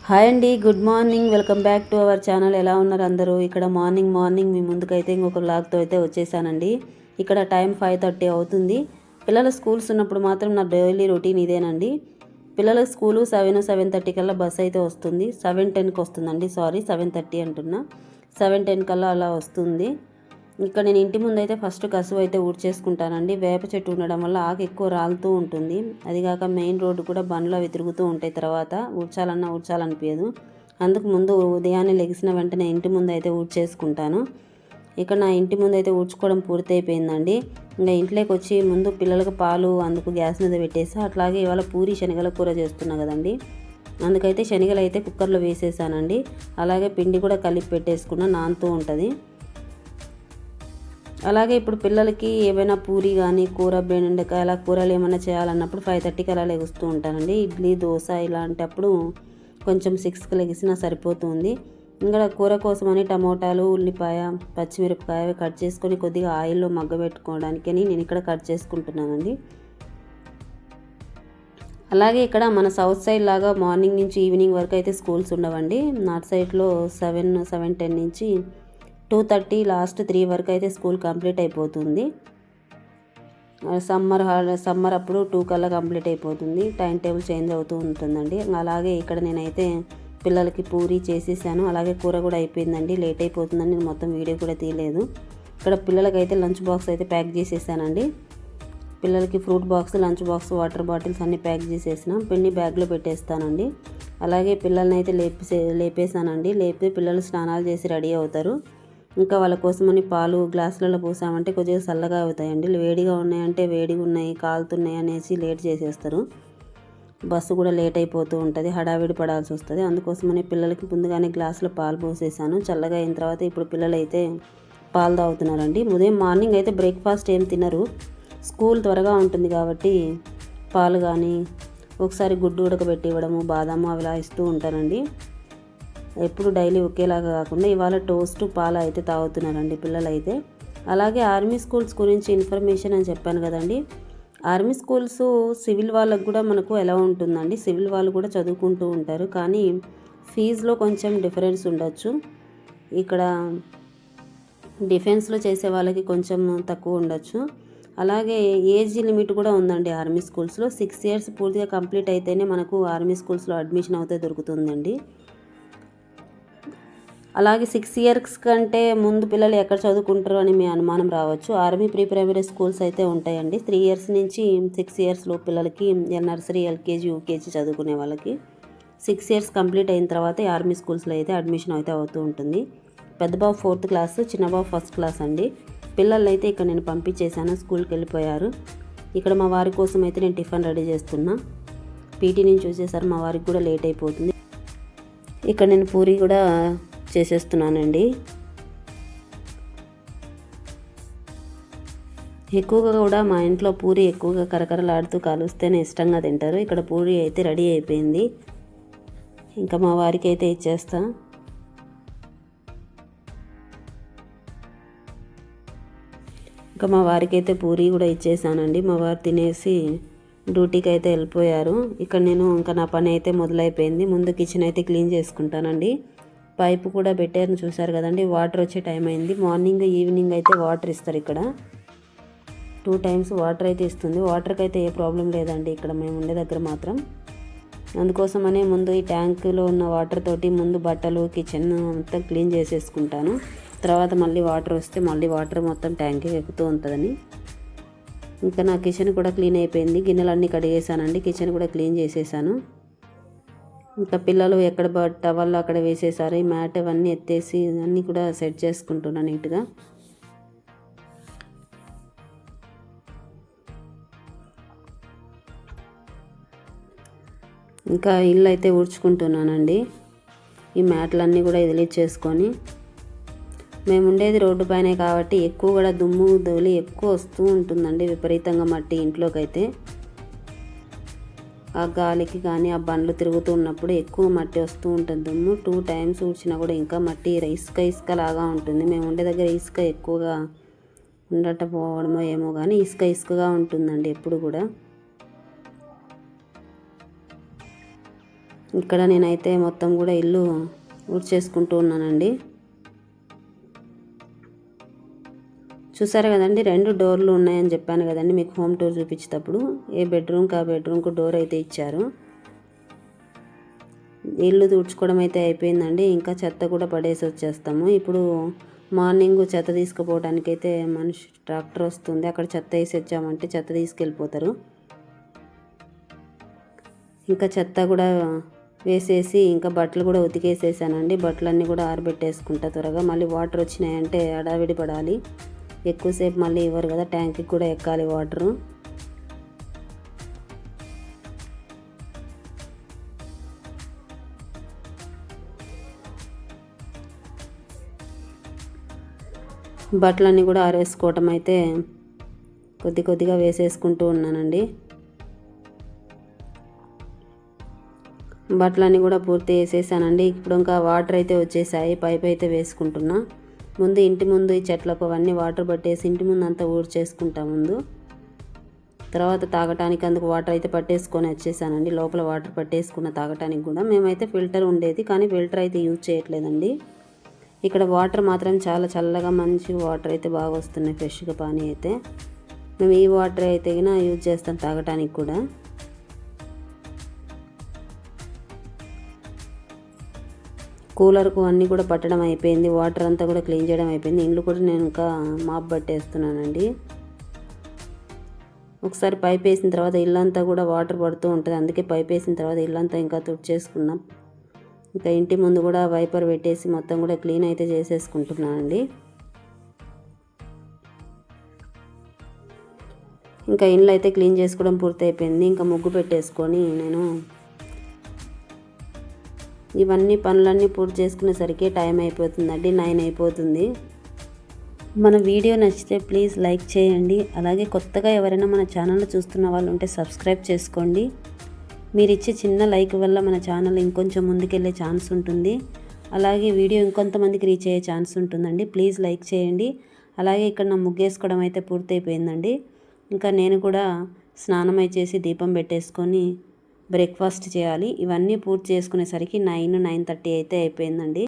Hi అండి, good morning. Welcome back to our channel. ఎలా ఉన్నారు అందరూ? ఇక్కడ మార్నింగ్ మీ ముందుకైతే ఇంకొక వ్లాగ్తో అయితే వచ్చేసానండి. ఇక్కడ టైం 5:30 అవుతుంది. పిల్లల స్కూల్స్ ఉన్నప్పుడు మాత్రం నా డైలీ రొటీన్ ఇదేనండి. పిల్లల స్కూలు 7:30 కల్లా బస్ అయితే వస్తుంది. 7:10కి వస్తుందండి, సారీ 7:30 అంటున్నా. 7:10 కల్లా అలా వస్తుంది. ఇక్కడ నేను ఇంటి ముందు అయితే ఫస్ట్ కసువు అయితే ఊడ్చేసుకుంటానండి. వేప చెట్టు ఉండడం వల్ల ఆకు ఎక్కువ రాలుతూ ఉంటుంది. అదిగాక మెయిన్ రోడ్డు కూడా బండ్లు అవి తిరుగుతూ ఉంటాయి. తర్వాత ఊడ్చాలనిపించదు. అందుకు ముందు ఉదయాన్నే లెగిసిన వెంటనే ఇంటి ముందు అయితే ఊడ్చేసుకుంటాను. ఇక్కడ నా ఇంటి ముందు అయితే ఊడ్చుకోవడం పూర్తయిపోయిందండి. ఇంకా ఇంట్లోకి వచ్చి ముందు పిల్లలకు పాలు అందుకు గ్యాస్ మీద పెట్టేసి, అట్లాగే ఇవాళ పూరి శనగల కూర చేస్తున్నా కదండి, అందుకైతే శనగలు అయితే కుక్కర్లో వేసేసానండి. అలాగే పిండి కూడా కలిపి పెట్టేసుకున్నా, నానుతూ ఉంటుంది. అలాగే ఇప్పుడు పిల్లలకి ఏమైనా పూరి కానీ కూర, బెండకాయ అలా కూరలు ఏమైనా చేయాలన్నప్పుడు 5:30కి అలా లెగుస్తూ ఉంటానండి. ఇడ్లీ, దోశ ఇలాంటప్పుడు కొంచెం 6కి లెగిసినా సరిపోతుంది. ఇంకా కూర కోసమని టమోటాలు, ఉల్లిపాయ, పచ్చిమిరపకాయ కట్ చేసుకొని కొద్దిగా ఆయిల్లో మగ్గబెట్టుకోవడానికి నేను ఇక్కడ కట్ చేసుకుంటున్నానండి. అలాగే ఇక్కడ మన సౌత్ సైడ్ లాగా మార్నింగ్ నుంచి ఈవినింగ్ వరకు అయితే స్కూల్స్ ఉండవండి. నార్త్ సైడ్లో 7:10 నుంచి 2:30 లాస్ట్ 3 వరకు అయితే స్కూల్ కంప్లీట్ అయిపోతుంది. సమ్మర్ అప్పుడు 2 కల్లా కంప్లీట్ అయిపోతుంది. టైం టేబుల్ చేంజ్ అవుతూ ఉంటుందండి. అలాగే ఇక్కడ నేనైతే పిల్లలకి పూరి చేసేసాను. అలాగే కూర కూడా అయిపోయిందండి. లేట్ అయిపోతుందని నేను మొత్తం వీడియో కూడా తీయలేదు. ఇక్కడ పిల్లలకైతే లంచ్ బాక్స్ అయితే ప్యాక్ చేసేసానండి. పిల్లలకి fruit box, lunch box, water bottles అన్నీ ప్యాక్ చేసేసిన పిండి బ్యాగ్లో పెట్టేస్తానండి. అలాగే పిల్లల్ని అయితే లేపేసానండి. లేపితే పిల్లలు స్నానాలు చేసి రెడీ అవుతారు. ఇంకా వాళ్ళ కోసమని పాలు గ్లాసులలో పోసామంటే కొద్దిగా చల్లగా అవుతాయండి. వేడిగా ఉన్నాయంటే వేడిగా ఉన్నాయి, కాలుతున్నాయి అనేసి లేట్ చేసేస్తారు. బస్సు కూడా లేట్ అయిపోతూ ఉంటుంది, హడావిడి పడాల్సి వస్తుంది. అందుకోసమని పిల్లలకి ముందుగానే గ్లాసులో పాలు పోసేసాను. చల్లగా అయిన తర్వాత ఇప్పుడు పిల్లలు అయితే పాలు తాగుతున్నారండి. ఉదయం మార్నింగ్ అయితే బ్రేక్ఫాస్ట్ ఏం తినరు. స్కూల్ త్వరగా ఉంటుంది కాబట్టి పాలు కానీ ఒకసారి గుడ్డు ఉడకబెట్టి ఇవ్వడము, బాదాము అవిలా ఇస్తూ ఉంటానండి. ఎప్పుడు డైలీ ఒకేలాగా కాకుండా ఇవాళ టోస్ట్ పాలు అయితే తాగుతున్నారండి పిల్లలు అయితే. అలాగే ఆర్మీ స్కూల్స్ గురించి ఇన్ఫర్మేషన్ అని చెప్పాను కదండి. ఆర్మీ స్కూల్స్ సివిల్ వాళ్ళకు కూడా మనకు ఎలా ఉంటుందండి, సివిల్ వాళ్ళు కూడా చదువుకుంటూ ఉంటారు, కానీ ఫీజులో కొంచెం డిఫరెన్స్ ఉండొచ్చు. ఇక్కడ డిఫెన్స్లో చేసే వాళ్ళకి కొంచెం తక్కువ ఉండొచ్చు. అలాగే ఏజ్ లిమిట్ కూడా ఉందండి ఆర్మీ స్కూల్స్లో. 6 ఇయర్స్ పూర్తిగా కంప్లీట్ అయితేనే మనకు ఆర్మీ స్కూల్స్లో అడ్మిషన్ అయితే దొరుకుతుందండి. అలాగే 6 ఇయర్స్ కంటే ముందు పిల్లలు ఎక్కడ చదువుకుంటారు అని మీ అనుమానం రావచ్చు. ఆర్మీ ప్రీ ప్రైమరీ స్కూల్స్ అయితే ఉంటాయండి. 3 ఇయర్స్ నుంచి 6 ఇయర్స్లో పిల్లలకి నర్సరీ, ఎల్కేజీ, యూకేజీ చదువుకునే వాళ్ళకి 6 ఇయర్స్ కంప్లీట్ అయిన తర్వాత ఆర్మీ స్కూల్స్లో అయితే అడ్మిషన్ అయితే అవుతూ ఉంటుంది. పెద్ద బాబు 4th క్లాస్, చిన్న బాబు 1st క్లాస్ అండి. పిల్లలు అయితే ఇక్కడ నేను పంపించేశాను, స్కూల్కి వెళ్ళిపోయారు. ఇక్కడ మా వారి కోసం అయితే నేను టిఫిన్ రెడీ చేస్తున్నా. పీటీ నుంచి చూసేసారు, మా వారికి కూడా లేట్ అయిపోతుంది. ఇక్కడ నేను పూరి కూడా చేసేస్తున్నానండి. ఎక్కువగా కూడా మా ఇంట్లో పూరి ఎక్కువగా కరకరలాడుతూ కాలుస్తేనే ఇష్టంగా తింటారు. ఇక్కడ పూరి అయితే రెడీ అయిపోయింది. ఇంకా మా వారికి అయితే ఇచ్చేస్తా. ఇంకా మా వారికి అయితే పూరి కూడా ఇచ్చేసానండి. మా వారు తినేసి డ్యూటీకి అయితే వెళ్ళిపోయారు. ఇక్కడ నేను ఇంకా నా పని అయితే మొదలైపోయింది. ముందు కిచెన్ అయితే క్లీన్ చేసుకుంటానండి. పైపు కూడా పెట్టారు, చూసారు కదండి. వాటర్ వచ్చే టైం అయింది. మార్నింగ్ ఈవినింగ్ అయితే వాటర్ ఇస్తారు. ఇక్కడ 2 టైమ్స్ వాటర్ అయితే ఇస్తుంది. వాటర్కి అయితే ఏ ప్రాబ్లం లేదండి ఇక్కడ మేము ఉండే దగ్గర మాత్రం. అందుకోసమనే ముందు ఈ ట్యాంకులో ఉన్న వాటర్ తోటి ముందు బట్టలు, కిచెన్ మొత్తం క్లీన్ చేసేసుకుంటాను. తర్వాత మళ్ళీ వాటర్ వస్తే మళ్ళీ వాటర్ మొత్తం ట్యాంక్కి ఎక్కుతూ ఉంటుందని. ఇంకా నా కిచెన్ కూడా క్లీన్ అయిపోయింది. గిన్నెలన్నీ కడిగేసానండి. కిచెన్ కూడా క్లీన్ చేసేసాను. ఇంకా పిల్లలు ఎక్కడ టవల్ అక్కడ వేసేసారు. ఈ మ్యాట్ అవన్నీ ఎత్తేసి అన్నీ కూడా సెట్ చేసుకుంటున్నాను నీట్గా. ఇంకా ఇల్లు అయితే ఊడ్చుకుంటున్నానండి. ఈ మ్యాట్లన్నీ కూడా వదిలిచ్చేసుకొని, మేము ఉండేది రోడ్డు పైనే కాబట్టి ఎక్కువ కూడా దుమ్ము ధూళి ఎక్కువ వస్తూ ఉంటుందండి, విపరీతంగా మట్టి ఇంట్లోకి అయితే. ఆ గాలికి కానీ ఆ బండ్లు తిరుగుతూ ఉన్నప్పుడు ఎక్కువ మట్టి వస్తూ ఉంటుంది. దుమ్ము 2 టైమ్స్ ఊడ్చినా కూడా ఇంకా మట్టి ఇసుక లాగా ఉంటుంది. మేము ఉండే దగ్గర ఇసుక ఎక్కువగా ఉండటపోవడమో ఏమో కానీ ఇసుకగా ఉంటుందండి ఎప్పుడు కూడా. ఇక్కడ నేనైతే మొత్తం కూడా ఇల్లు ఊడ్చేసుకుంటూ ఉన్నానండి. చూసారు కదండి, 2 డోర్లు ఉన్నాయని చెప్పాను కదండి మీకు హోమ్ టూర్ చూపించేటప్పుడు. ఏ బెడ్రూమ్కి ఆ బెడ్రూమ్కు డోర్ అయితే ఇచ్చారు. ఇల్లు తుడుచుకోవడం అయితే అయిపోయిందండి. ఇంకా చెత్త కూడా పడేసి వచ్చేస్తాము. ఇప్పుడు మార్నింగ్ చెత్త తీసుకుపోవడానికి అయితే ట్రాక్టర్ వస్తుంది. అక్కడ చెత్త వేసి వచ్చామంటే చెత్త తీసుకెళ్ళిపోతారు. ఇంకా చెత్త కూడా వేసేసి ఇంకా బట్టలు కూడా ఉతికేసేసానండి. బట్టలన్నీ కూడా ఆరబెట్టేసుకుంటా త్వరగా. మళ్ళీ వాటర్ వచ్చినాయంటే హడావిడి పడాలి. ఎక్కువసేపు మళ్ళీ ఇవ్వరు కదా, ట్యాంక్కి కూడా ఎక్కాలి వాటరు. బట్టలన్నీ కూడా ఆరేసుకోవటం అయితే కొద్దిగా వేసేసుకుంటూ ఉన్నానండి. బట్టలన్నీ కూడా పూర్తి వేసేసానండి. ఇప్పుడు ఇంకా వాటర్ అయితే వచ్చేసాయి. పైప్ అయితే వేసుకుంటున్నా. ముందు ఇంటి ముందు ఈ చెట్లకు అవన్నీ వాటర్ పట్టేసి ఇంటి ముందు అంతా ఊడ్చేసుకుంటా ముందు. తర్వాత తాగటానికి అందుకు వాటర్ అయితే పట్టేసుకొని వచ్చేసానండి. లోపల వాటర్ పట్టేసుకున్న తాగటానికి కూడా. మేమైతే ఫిల్టర్ ఉండేది, కానీ ఫిల్టర్ అయితే యూజ్ చేయట్లేదండి. ఇక్కడ వాటర్ మాత్రం చాలా చల్లగా మంచి వాటర్ అయితే బాగా వస్తున్నాయి, ఫ్రెష్గా పానీ అయితే. మేము ఈ వాటర్ అయితే యూజ్ చేస్తాం తాగటానికి కూడా. కూలర్కు అన్నీ కూడా పట్టడం అయిపోయింది. వాటర్ అంతా కూడా క్లీన్ చేయడం అయిపోయింది. ఇండ్లు కూడా నేను ఇంకా మాప్ పట్టేస్తున్నానండి. ఒకసారి పైప్ వేసిన తర్వాత ఇల్లంతా కూడా వాటర్ పడుతూ ఉంటుంది. అందుకే పైప్ వేసిన తర్వాత ఇల్లంతా ఇంకా తుడిచేసుకున్నాం. ఇంకా ఇంటి ముందు కూడా వైపర్ పెట్టేసి మొత్తం కూడా క్లీన్ అయితే చేసేసుకుంటున్నానండి. ఇంకా ఇండ్లు అయితే క్లీన్ చేసుకోవడం పూర్తి అయిపోయింది. ఇంకా ముగ్గు పెట్టేసుకొని నేను ఇవన్నీ పనులన్నీ పూర్తి చేసుకునేసరికి టైం అయిపోతుందండి, 9 అయిపోతుంది. మన వీడియో నచ్చితే ప్లీజ్ లైక్ చేయండి. అలాగే కొత్తగా ఎవరైనా మన ఛానల్ చూస్తున్న వాళ్ళు ఉంటే సబ్స్క్రైబ్ చేసుకోండి. మీరు ఇచ్చే చిన్న లైక్ వల్ల మన ఛానల్ ఇంకొంచెం ముందుకెళ్ళే ఛాన్స్ ఉంటుంది. అలాగే వీడియో ఇంకొంతమందికి రీచ్ అయ్యే ఛాన్స్ ఉంటుందండి. ప్లీజ్ లైక్ చేయండి. అలాగే ఇక్కడ నా ముగ్గేసుకోవడం అయితే పూర్తయిపోయిందండి. ఇంకా నేను కూడా స్నానం చేసి దీపం పెట్టేసుకొని బ్రేక్ఫాస్ట్ చేయాలి. ఇవన్నీ పూర్తి చేసుకునేసరికి 9:30 అయితే అయిపోయిందండి.